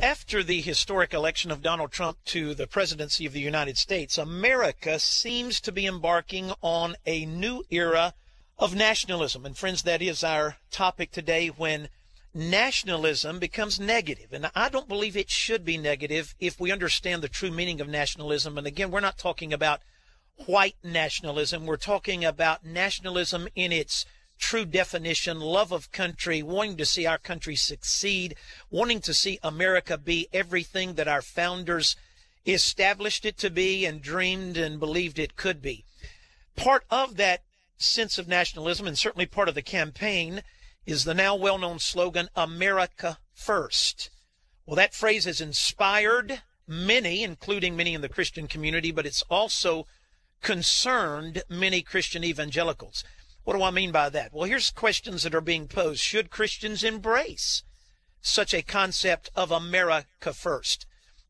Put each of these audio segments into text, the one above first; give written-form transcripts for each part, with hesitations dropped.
After the historic election of Donald Trump to the presidency of the United States, America seems to be embarking on a new era of nationalism. And friends, that is our topic today, when nationalism becomes negative. And I don't believe it should be negative if we understand the true meaning of nationalism. And again, we're not talking about white nationalism. We're talking about nationalism in its true definition: love of country, wanting to see our country succeed, wanting to see America be everything that our founders established it to be and dreamed and believed it could be. Part of that sense of nationalism, and certainly part of the campaign, is the now well-known slogan, America First. Well, that phrase has inspired many, including many in the Christian community, but it's also concerned many Christian evangelicals. What do I mean by that? Well, here's questions that are being posed. Should Christians embrace such a concept of America First?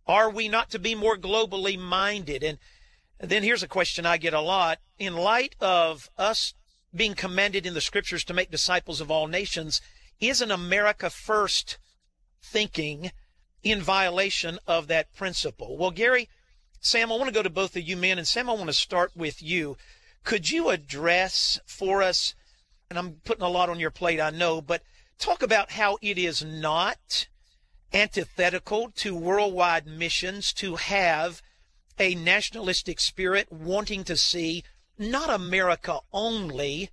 Are we not to be more globally minded? And then here's a question I get a lot. In light of us being commanded in the scriptures to make disciples of all nations, is an America First thinking in violation of that principle? Well, Gary, Sam, I want to go to both of you men. And Sam, I want to start with you. Could you address for us, and I'm putting a lot on your plate, I know, but talk about how it is not antithetical to worldwide missions to have a nationalistic spirit wanting to see not America only,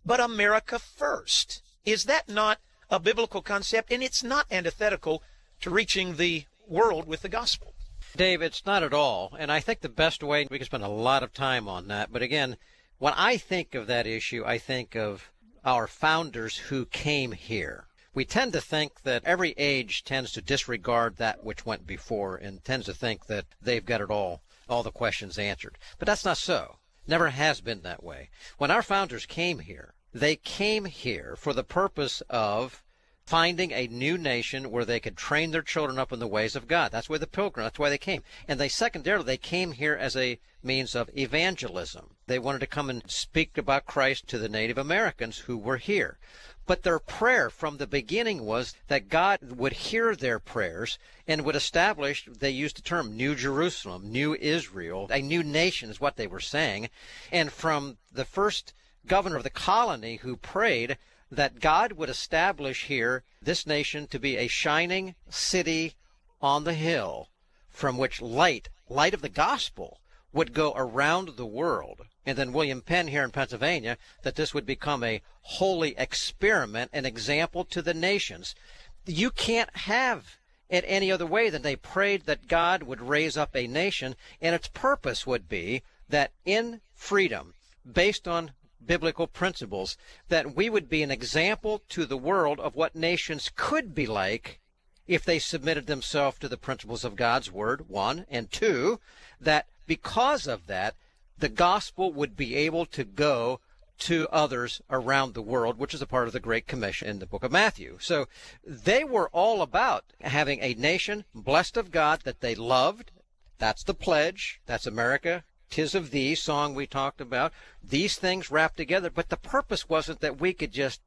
but America first. Is that not a biblical concept? And it's not antithetical to reaching the world with the gospel. Dave, it's not at all. And I think the best way, we can spend a lot of time on that. But again, when I think of that issue, I think of our founders who came here. We tend to think that every age tends to disregard that which went before and tends to think that they've got it all the questions answered. But that's not so. Never has been that way. When our founders came here, they came here for the purpose of finding a new nation where they could train their children up in the ways of God. That's why the pilgrim, that's why they came. And secondarily, they came here as a means of evangelism. They wanted to come and speak about Christ to the Native Americans who were here. But their prayer from the beginning was that God would hear their prayers and would establish, they used the term, New Jerusalem, New Israel, a new nation is what they were saying. And from the first governor of the colony who prayed that God would establish here this nation to be a shining city on the hill from which light of the gospel would go around the world. And then William Penn here in Pennsylvania, that this would become a holy experiment, an example to the nations. You can't have it any other way than they prayed that God would raise up a nation, and its purpose would be that in freedom, based on biblical principles, that we would be an example to the world of what nations could be like if they submitted themselves to the principles of God's word, one, and two, that because of that, the gospel would be able to go to others around the world, which is a part of the Great Commission in the book of Matthew. So they were all about having a nation blessed of God that they loved. That's the pledge. That's America. 'Tis of thee song we talked about. These things wrapped together. But the purpose wasn't that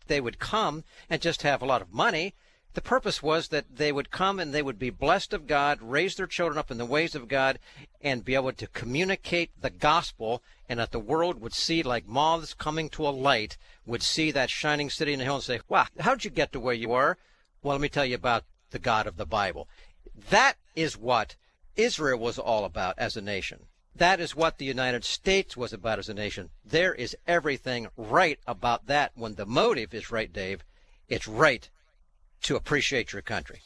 they would come and just have a lot of money. The purpose was that they would come and they would be blessed of God, raise their children up in the ways of God, and be able to communicate the gospel, and that the world would see, like moths coming to a light, would see that shining city in the hill and say, wow, how'd you get to where you are? Well, let me tell you about the God of the Bible. That is what Israel was all about as a nation. That is what the United States was about as a nation. There is everything right about that. When the motive is right, Dave, it's right to appreciate your country.